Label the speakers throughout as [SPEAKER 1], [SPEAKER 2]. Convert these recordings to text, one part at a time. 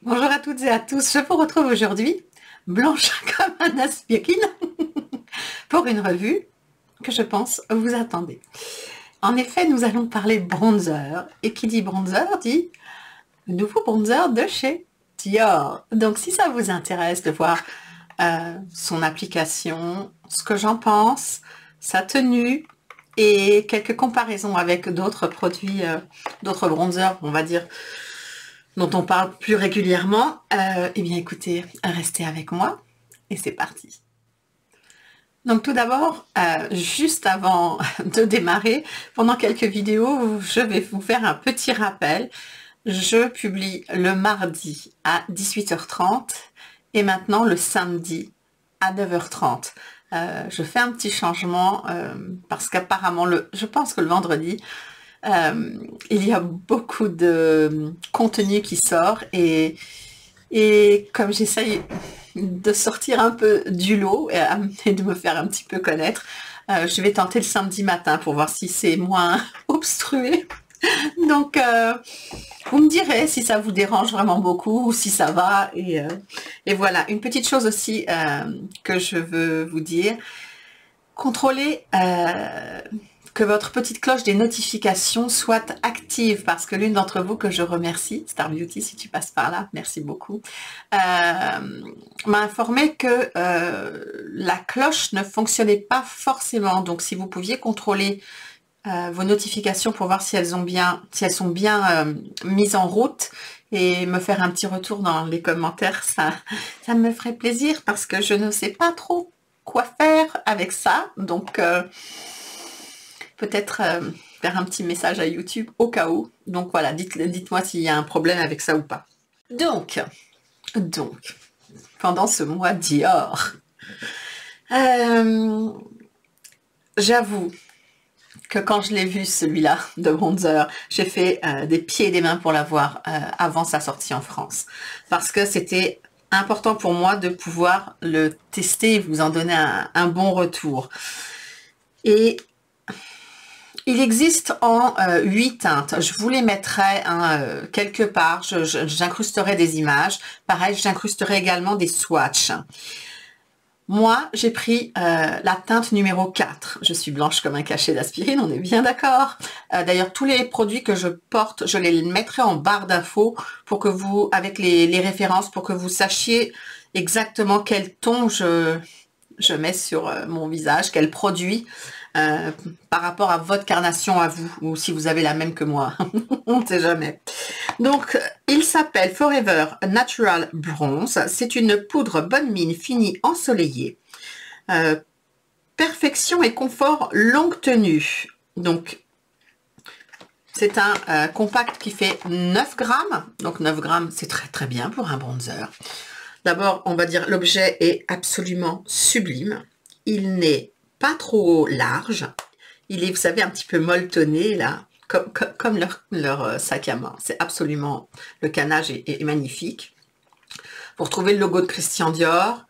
[SPEAKER 1] Bonjour à toutes et à tous, je vous retrouve aujourd'hui, blanche comme un aspirine, pour une revue que je pense vous attendez. En effet, nous allons parler bronzer, et qui dit bronzer dit nouveau bronzer de chez Dior. Donc si ça vous intéresse de voir son application, ce que j'en pense, sa tenue, et quelques comparaisons avec d'autres produits, d'autres bronzers, on va dire, dont on parle plus régulièrement, eh bien écoutez, restez avec moi et c'est parti. Donc tout d'abord, juste avant de démarrer, pendant quelques vidéos, je vais vous faire un petit rappel. Je publie le mardi à 18h30 et maintenant le samedi à 9h30. Je fais un petit changement parce qu'apparemment, je pense que le vendredi, il y a beaucoup de contenu qui sort et comme j'essaye de sortir un peu du lot et de me faire un petit peu connaître, je vais tenter le samedi matin pour voir si c'est moins obstrué. Donc, vous me direz si ça vous dérange vraiment beaucoup ou si ça va. Et voilà, une petite chose aussi que je veux vous dire. Contrôlez que votre petite cloche des notifications soit active parce que l'une d'entre vous que je remercie, Star Beauty si tu passes par là, merci beaucoup, m'a informé que la cloche ne fonctionnait pas forcément. Donc si vous pouviez contrôler vos notifications pour voir si elles sont bien mises en route et me faire un petit retour dans les commentaires, ça me ferait plaisir parce que je ne sais pas trop quoi faire avec ça. Donc peut-être faire un petit message à YouTube au cas où. Donc voilà, dites-moi s'il y a un problème avec ça ou pas. Donc, pendant ce mois Dior, j'avoue que quand je l'ai vu celui-là de bronzer, j'ai fait des pieds et des mains pour l'avoir avant sa sortie en France. Parce que c'était important pour moi de pouvoir le tester et vous en donner un bon retour. Et il existe en 8 teintes. Je vous les mettrai quelque part. J'incrusterai des images. Pareil, j'incrusterai également des swatchs. Moi, j'ai pris la teinte numéro 4. Je suis blanche comme un cachet d'aspirine, on est bien d'accord. D'ailleurs, tous les produits que je porte, je les mettrai en barre d'infos pour que vous, avec les références, pour que vous sachiez exactement quel ton je mets sur mon visage, quel produit par rapport à votre carnation à vous, ou si vous avez la même que moi, on ne sait jamais. Donc, il s'appelle Forever Natural Bronze. C'est une poudre bonne mine finie ensoleillée. Perfection et confort longue tenue. Donc, c'est un compact qui fait 9 grammes. Donc, 9 grammes, c'est très très bien pour un bronzer. D'abord, on va dire l'objet est absolument sublime. Il n'est pas trop large. Il est, vous savez, un petit peu molletonné, là, comme leur sac à main. C'est absolument... Le canage est magnifique. Vous retrouvez le logo de Christian Dior.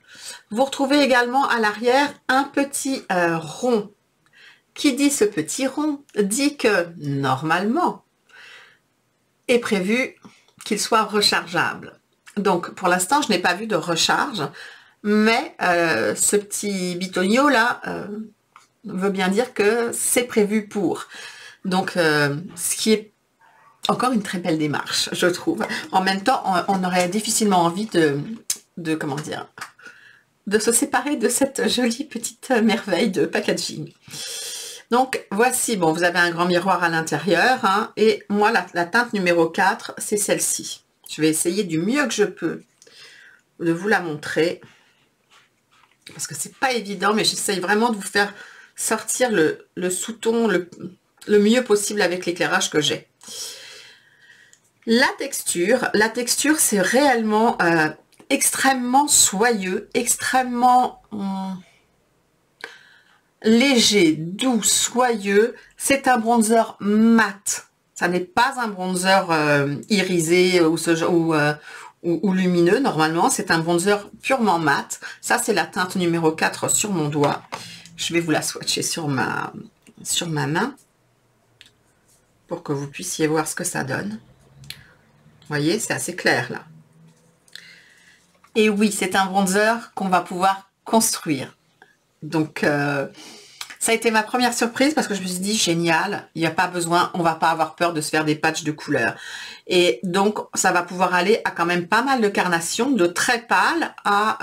[SPEAKER 1] Vous retrouvez également à l'arrière un petit rond. Qui dit ce petit rond dit que, normalement, est prévu qu'il soit rechargeable. Donc, pour l'instant, je n'ai pas vu de recharge, mais ce petit bitonio là veut bien dire que c'est prévu pour. Donc, ce qui est encore une très belle démarche, je trouve. En même temps, on aurait difficilement envie comment dire, de se séparer de cette jolie petite merveille de packaging. Donc, voici, bon, vous avez un grand miroir à l'intérieur, hein, et moi, la teinte numéro 4, c'est celle-ci. Je vais essayer du mieux que je peux de vous la montrer parce que c'est pas évident, mais j'essaye vraiment de vous faire sortir le sous-ton le mieux possible avec l'éclairage que j'ai. La texture c'est réellement extrêmement soyeux, extrêmement léger, doux, soyeux. C'est un bronzer mat. Ça n'est pas un bronzer irisé ou lumineux. Normalement, c'est un bronzer purement mat. Ça, c'est la teinte numéro 4 sur mon doigt. Je vais vous la swatcher sur ma main pour que vous puissiez voir ce que ça donne. Vous voyez, c'est assez clair là. Et oui, c'est un bronzer qu'on va pouvoir construire. Donc, ça a été ma première surprise parce que je me suis dit, génial, il n'y a pas besoin, on va pas avoir peur de se faire des patchs de couleurs. Et donc, ça va pouvoir aller à quand même pas mal de carnations, de très pâles à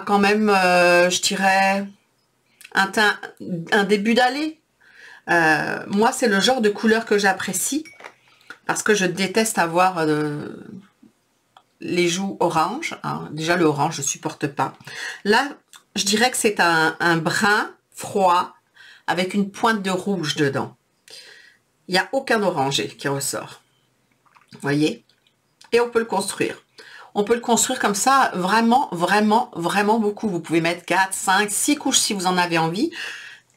[SPEAKER 1] quand même, je dirais, un début d'allée. Moi, c'est le genre de couleur que j'apprécie parce que je déteste avoir les joues orange. Hein. Déjà, le orange, je supporte pas. Là, je dirais que c'est un brun froid avec une pointe de rouge dedans. Il n'y a aucun orangé qui ressort. Vous voyez? Et on peut le construire. On peut le construire comme ça, vraiment, vraiment, vraiment beaucoup. Vous pouvez mettre 4, 5, 6 couches si vous en avez envie.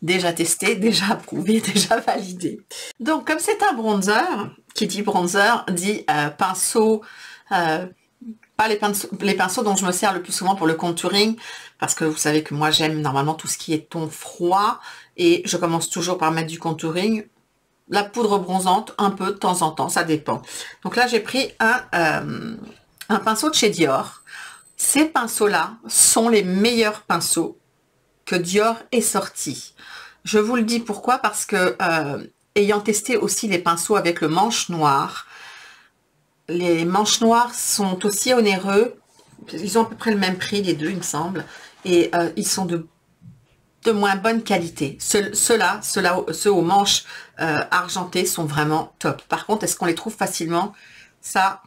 [SPEAKER 1] Déjà testé, déjà approuvé, déjà validé. Donc, comme c'est un bronzer, qui dit bronzer, dit pinceau, pas les pinceaux dont je me sers le plus souvent pour le contouring, parce que vous savez que moi j'aime normalement tout ce qui est ton froid, et je commence toujours par mettre du contouring. La poudre bronzante, un peu de temps en temps, ça dépend. Donc là, j'ai pris un pinceau de chez Dior. Ces pinceaux-là sont les meilleurs pinceaux que Dior ait sortis. Je vous le dis pourquoi, parce que ayant testé aussi les pinceaux avec le manche noir, les manches noires sont aussi onéreux. Ils ont à peu près le même prix, les deux, il me semble. Et ils sont de moins bonne qualité. Ceux aux manches argentées sont vraiment top. Par contre, est-ce qu'on les trouve facilement? Ça,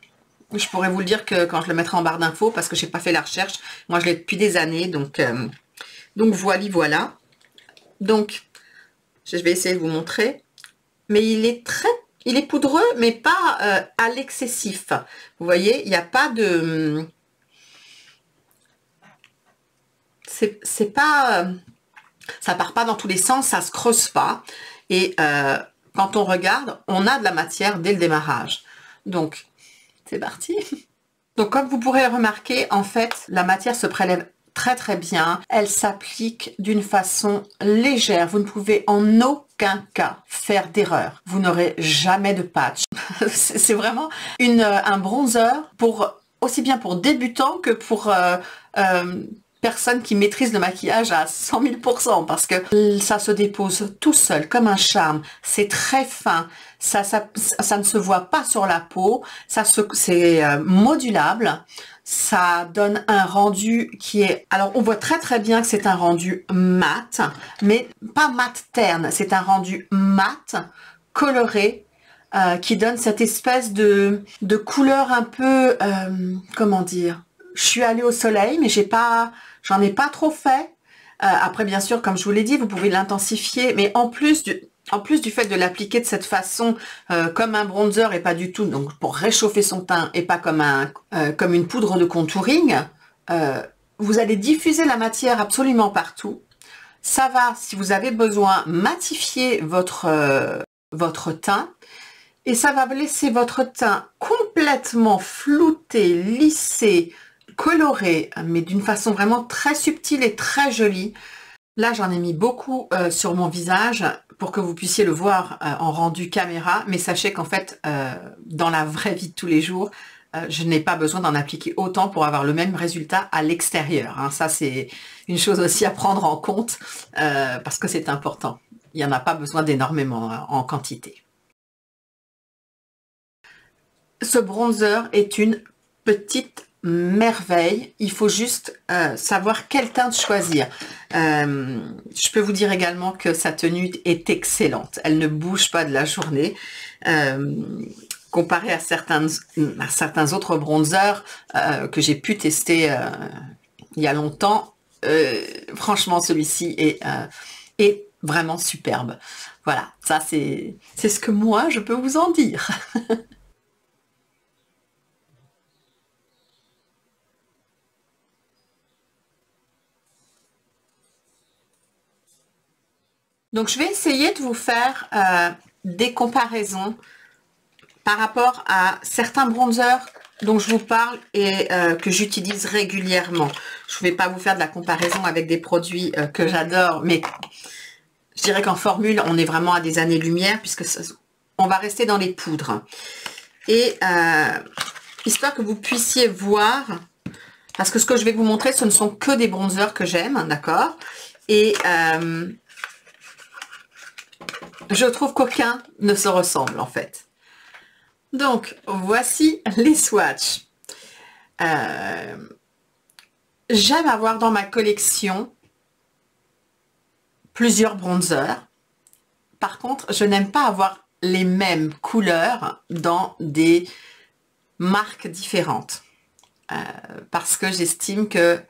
[SPEAKER 1] je pourrais vous le dire que quand je le mettrai en barre d'infos, parce que j'ai pas fait la recherche. Moi, je l'ai depuis des années, donc voilà. Donc, je vais essayer de vous montrer. Mais il est poudreux, mais pas à l'excessif. Vous voyez, il n'y a pas de... C'est pas... ça part pas dans tous les sens, ça se creuse pas. Et quand on regarde, on a de la matière dès le démarrage. Donc, c'est parti. Donc, comme vous pourrez remarquer, en fait, la matière se prélève très très bien. Elle s'applique d'une façon légère. Vous ne pouvez en aucun cas faire d'erreur. Vous n'aurez jamais de patch. C'est vraiment un bronzer aussi bien pour débutants que pour personnes qui maîtrisent le maquillage à 100 000 % parce que ça se dépose tout seul comme un charme. C'est très fin. Ça ne se voit pas sur la peau. C'est modulable. Ça donne un rendu qui est... Alors, on voit très très bien que c'est un rendu mat, mais pas mat terne. C'est un rendu mat, coloré, qui donne cette espèce de couleur un peu... comment dire? Je suis allée au soleil, mais j'en ai pas trop fait. Après, bien sûr, comme je vous l'ai dit, vous pouvez l'intensifier, mais en plus du fait de l'appliquer de cette façon, comme un bronzer et pas du tout, donc pour réchauffer son teint et pas comme une poudre de contouring, vous allez diffuser la matière absolument partout. Ça va, si vous avez besoin, matifier votre teint. Et ça va laisser votre teint complètement flouté, lissé, coloré, mais d'une façon vraiment très subtile et très jolie. Là, j'en ai mis beaucoup sur mon visage pour que vous puissiez le voir en rendu caméra, mais sachez qu'en fait, dans la vraie vie de tous les jours, je n'ai pas besoin d'en appliquer autant pour avoir le même résultat à l'extérieur. Hein. Ça, c'est une chose aussi à prendre en compte parce que c'est important. Il n'y en a pas besoin d'énormément en quantité. Ce bronzer est une petite merveille. Il faut juste savoir quelle teinte choisir. Je peux vous dire également que sa tenue est excellente. Elle ne bouge pas de la journée. Comparé à certains autres bronzers que j'ai pu tester il y a longtemps, franchement celui-ci est vraiment superbe. Voilà, ça c'est ce que moi je peux vous en dire. Donc, je vais essayer de vous faire des comparaisons par rapport à certains bronzers dont je vous parle et que j'utilise régulièrement. Je ne vais pas vous faire de la comparaison avec des produits que j'adore, mais je dirais qu'en formule, on est vraiment à des années-lumière puisque on va rester dans les poudres. Et histoire que vous puissiez voir, parce que ce que je vais vous montrer, ce ne sont que des bronzers que j'aime, d'accord? Et je trouve qu'aucun ne se ressemble, en fait. Donc, voici les swatchs. J'aime avoir dans ma collection plusieurs bronzers. Par contre, je n'aime pas avoir les mêmes couleurs dans des marques différentes. Parce que j'estime que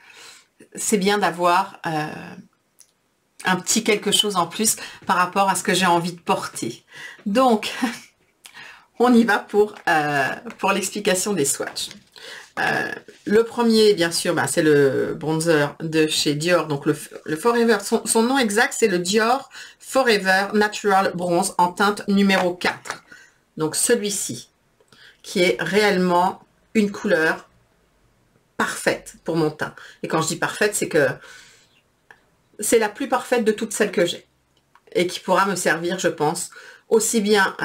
[SPEAKER 1] c'est bien d'avoir un petit quelque chose en plus par rapport à ce que j'ai envie de porter. Donc, on y va pour l'explication des swatchs. Le premier, bien sûr, bah, c'est le bronzer de chez Dior, donc le Forever. Son nom exact, c'est le Dior Forever Natural Bronze en teinte numéro 4. Donc celui-ci, qui est réellement une couleur parfaite pour mon teint. Et quand je dis parfaite, c'est que c'est la plus parfaite de toutes celles que j'ai. Et qui pourra me servir, je pense, aussi bien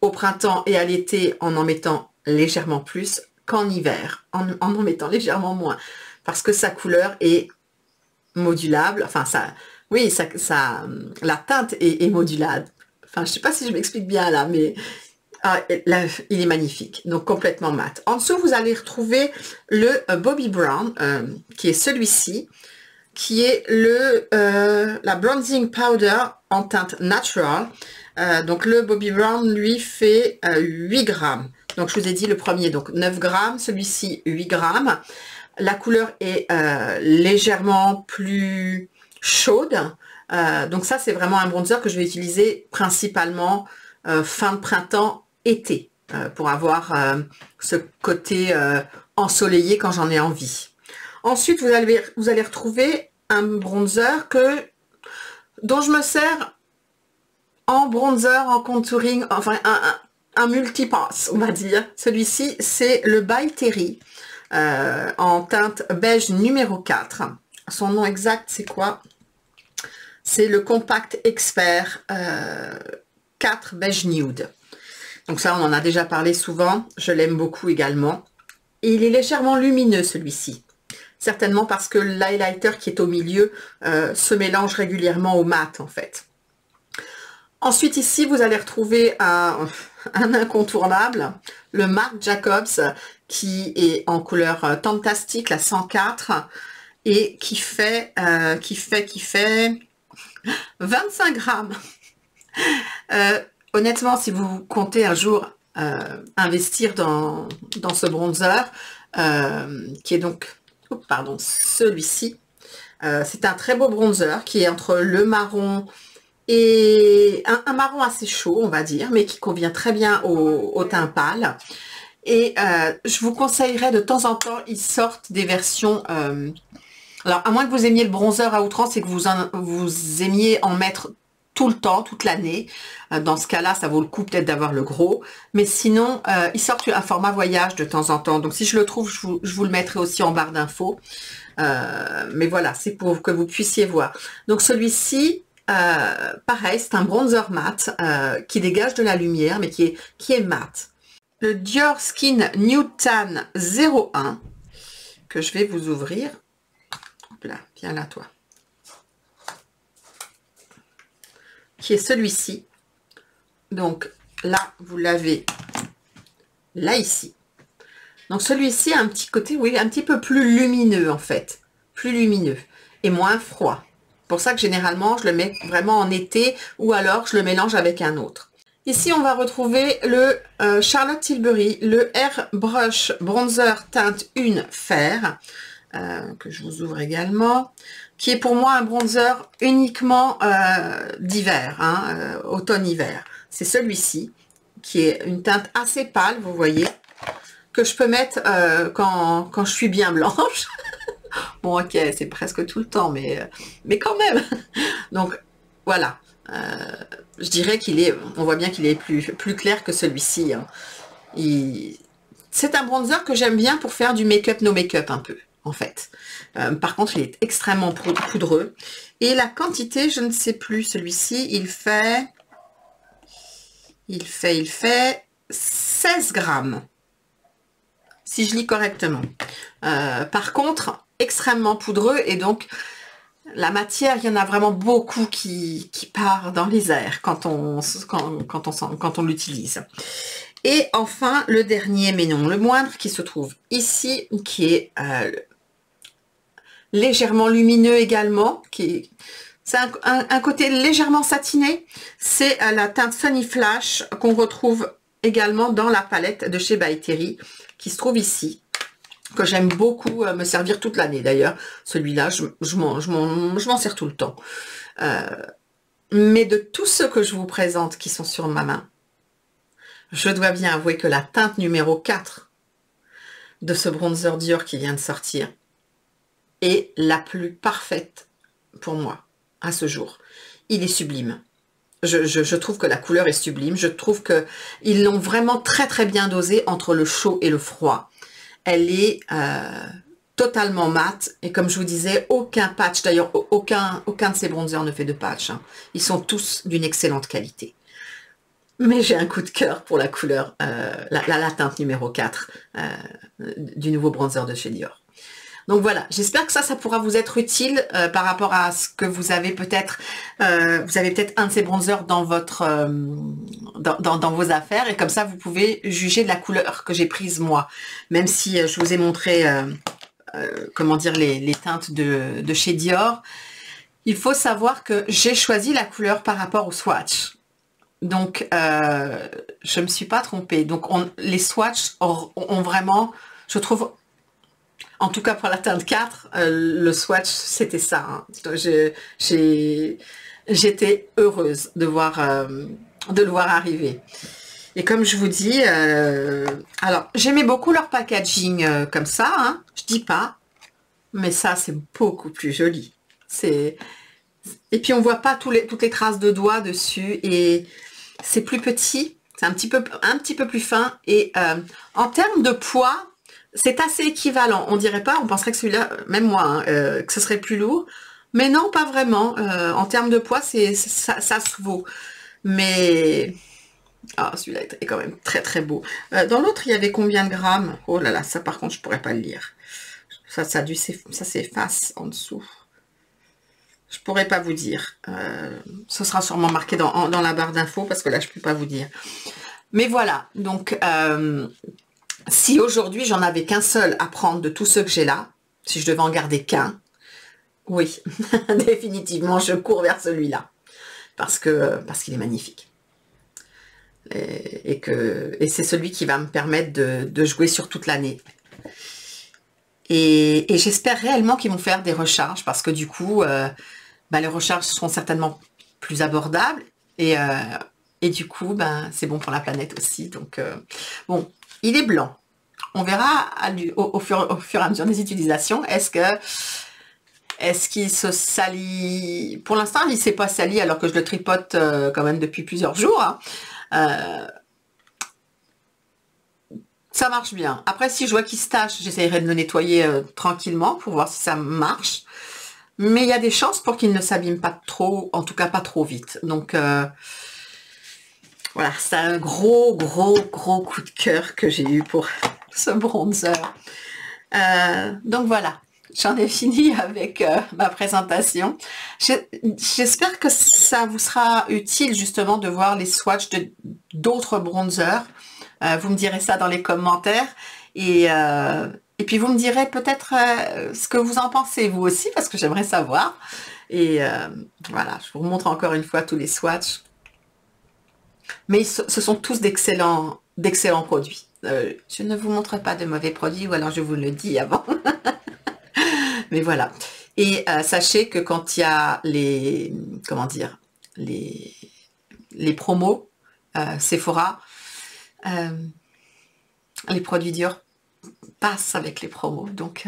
[SPEAKER 1] au printemps et à l'été en mettant légèrement plus, qu'en hiver, en mettant légèrement moins. Parce que sa couleur est modulable. Enfin, oui, la teinte est modulable. Enfin, je ne sais pas si je m'explique bien là, mais là, il est magnifique. Donc, complètement mat. En dessous, vous allez retrouver le Bobbi Brown, qui est celui-ci, qui est la Bronzing Powder en teinte Natural. Donc, le Bobbi Brown, lui, fait 8 grammes. Donc, je vous ai dit le premier, donc 9 grammes, celui-ci 8 grammes. La couleur est légèrement plus chaude. Donc, ça, c'est vraiment un bronzer que je vais utiliser principalement fin de printemps, été, pour avoir ce côté ensoleillé quand j'en ai envie. Ensuite, vous allez retrouver un bronzer dont je me sers en bronzer, en contouring, enfin un multipass, on va dire. Celui-ci, c'est le By Terry en teinte beige numéro 4. Son nom exact, c'est quoi? C'est le Compact Expert 4 Beige Nude. Donc ça, on en a déjà parlé souvent. Je l'aime beaucoup également. Et il est légèrement lumineux, celui-ci. Certainement parce que l'highlighter qui est au milieu se mélange régulièrement au mat, en fait. Ensuite, ici, vous allez retrouver un incontournable, le Marc Jacobs, qui est en couleur Fantastique, la 104, et qui fait 25 grammes. Honnêtement, si vous comptez un jour investir dans ce bronzer, qui est donc, pardon, celui-ci, c'est un très beau bronzer qui est entre le marron et un marron assez chaud, on va dire, mais qui convient très bien au teint pâle. Et je vous conseillerais de temps en temps, ils sortent des versions... alors, à moins que vous aimiez le bronzer à outrance et que vous aimiez en mettre tout le temps, toute l'année. Dans ce cas-là, ça vaut le coup peut-être d'avoir le gros. Mais sinon, ils sortent un format voyage de temps en temps. Donc, si je le trouve, je vous le mettrai aussi en barre d'infos. Mais voilà, c'est pour que vous puissiez voir. Donc, celui-ci... pareil, c'est un bronzer mat qui dégage de la lumière, mais qui est mat. Le Dior Skin Nude Tan 01 que je vais vous ouvrir. Hop là, viens là toi. Qui est celui-ci. Donc là, vous l'avez là ici. Donc celui-ci a un petit côté, oui, un petit peu plus lumineux en fait. Plus lumineux et moins froid. Pour ça que généralement je le mets vraiment en été ou alors je le mélange avec un autre. Ici on va retrouver le Charlotte Tilbury, le Airbrush Bronzer teinte 1 Fer, que je vous ouvre également, qui est pour moi un bronzer uniquement d'hiver, hein, automne-hiver. C'est celui-ci, qui est une teinte assez pâle, vous voyez, que je peux mettre quand je suis bien blanche. Bon, ok, c'est presque tout le temps, mais quand même. Donc, voilà. Je dirais on voit bien qu'il est plus clair que celui-ci. Hein. C'est un bronzer que j'aime bien pour faire du make-up, no make-up un peu, en fait. Par contre, il est extrêmement poudreux. Et la quantité, je ne sais plus, celui-ci, il fait 16 grammes. si je lis correctement. Par contre, extrêmement poudreux et donc la matière, il y en a vraiment beaucoup qui part dans les airs quand on l'utilise. Et enfin, le dernier, mais non le moindre, qui se trouve ici, qui est légèrement lumineux également, c'est un côté légèrement satiné. C'est la teinte Sunny Flash qu'on retrouve également dans la palette de chez By Terry, qui se trouve ici, que j'aime beaucoup me servir toute l'année d'ailleurs. Celui-là, je m'en sers tout le temps. Mais de tous ceux que je vous présente qui sont sur ma main, je dois bien avouer que la teinte numéro 4 de ce bronzer Dior qui vient de sortir est la plus parfaite pour moi à ce jour. Il est sublime. Je trouve que la couleur est sublime. Je trouve qu'ils l'ont vraiment très très bien dosé entre le chaud et le froid. Elle est totalement mate et comme je vous disais, aucun patch. D'ailleurs, aucun de ces bronzers ne fait de patch. Hein. Ils sont tous d'une excellente qualité. Mais j'ai un coup de cœur pour la couleur, la teinte numéro 4 du nouveau bronzer de chez Dior. Donc voilà, j'espère que ça pourra vous être utile par rapport à ce que vous avez peut-être, vous avez peut-être un de ces bronzers dans votre, dans vos affaires et comme ça vous pouvez juger de la couleur que j'ai prise moi. Même si je vous ai montré, comment dire, les teintes de chez Dior, il faut savoir que j'ai choisi la couleur par rapport au swatch. Donc, je me suis pas trompée. Donc, les swatchs ont vraiment, je trouve, en tout cas pour la teinte 4, le swatch, c'était ça. Hein. J'étais heureuse de le voir arriver. Et comme je vous dis, alors, j'aimais beaucoup leur packaging comme ça. Hein, je dis pas, mais ça, c'est beaucoup plus joli. Et puis, on voit pas toutes les traces de doigts dessus et c'est plus petit, c'est un petit peu plus fin et en termes de poids, c'est assez équivalent. On dirait pas, on penserait que celui-là, même moi, hein, que ce serait plus lourd, mais non, pas vraiment. En termes de poids, ça se vaut. Mais celui-là est quand même très très beau. Dans l'autre, il y avait combien de grammes? Oh là là, ça par contre, je pourrais pas le lire. Ça s'efface en dessous. Je pourrais pas vous dire. Ce sera sûrement marqué dans la barre d'infos parce que là, je peux pas vous dire. Mais voilà. Donc, si aujourd'hui, j'en avais qu'un seul à prendre de tous ceux que j'ai là, si je devais en garder qu'un, oui, définitivement, je cours vers celui-là. Parce qu'il est magnifique. Et c'est celui qui va me permettre de jouer sur toute l'année. Et j'espère réellement qu'ils vont faire des recharges parce que du coup... les recharges seront certainement plus abordables et du coup, c'est bon pour la planète aussi. Donc, bon, il est blanc. On verra au fur et à mesure des utilisations. Est-ce qu'il se salit? Pour l'instant, il ne s'est pas sali alors que je le tripote quand même depuis plusieurs jours. Hein. Ça marche bien. Après, si je vois qu'il se tache, j'essaierai de le nettoyer tranquillement pour voir si ça marche. Mais il y a des chances pour qu'il ne s'abîme pas trop, en tout cas pas trop vite. Donc, voilà, c'est un gros coup de cœur que j'ai eu pour ce bronzer. Donc voilà, j'en ai fini avec ma présentation. J'espère que ça vous sera utile justement de voir les swatchs d'autres bronzers. Vous me direz ça dans les commentaires. Et puis vous me direz peut-être ce que vous en pensez vous aussi, parce que j'aimerais savoir. Et voilà, je vous montre encore une fois tous les swatchs. Mais ce sont tous d'excellents produits. Je ne vous montre pas de mauvais produits, ou alors je vous le dis avant. Mais voilà. Et sachez que quand il y a comment dire, les promos Sephora, les produits Dior passent avec les promos. Donc,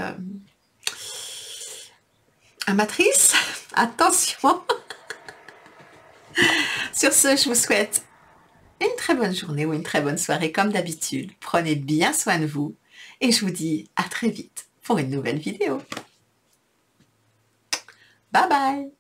[SPEAKER 1] amatrice, attention. Sur ce, je vous souhaite une très bonne journée ou une très bonne soirée comme d'habitude. Prenez bien soin de vous et je vous dis à très vite pour une nouvelle vidéo. Bye bye.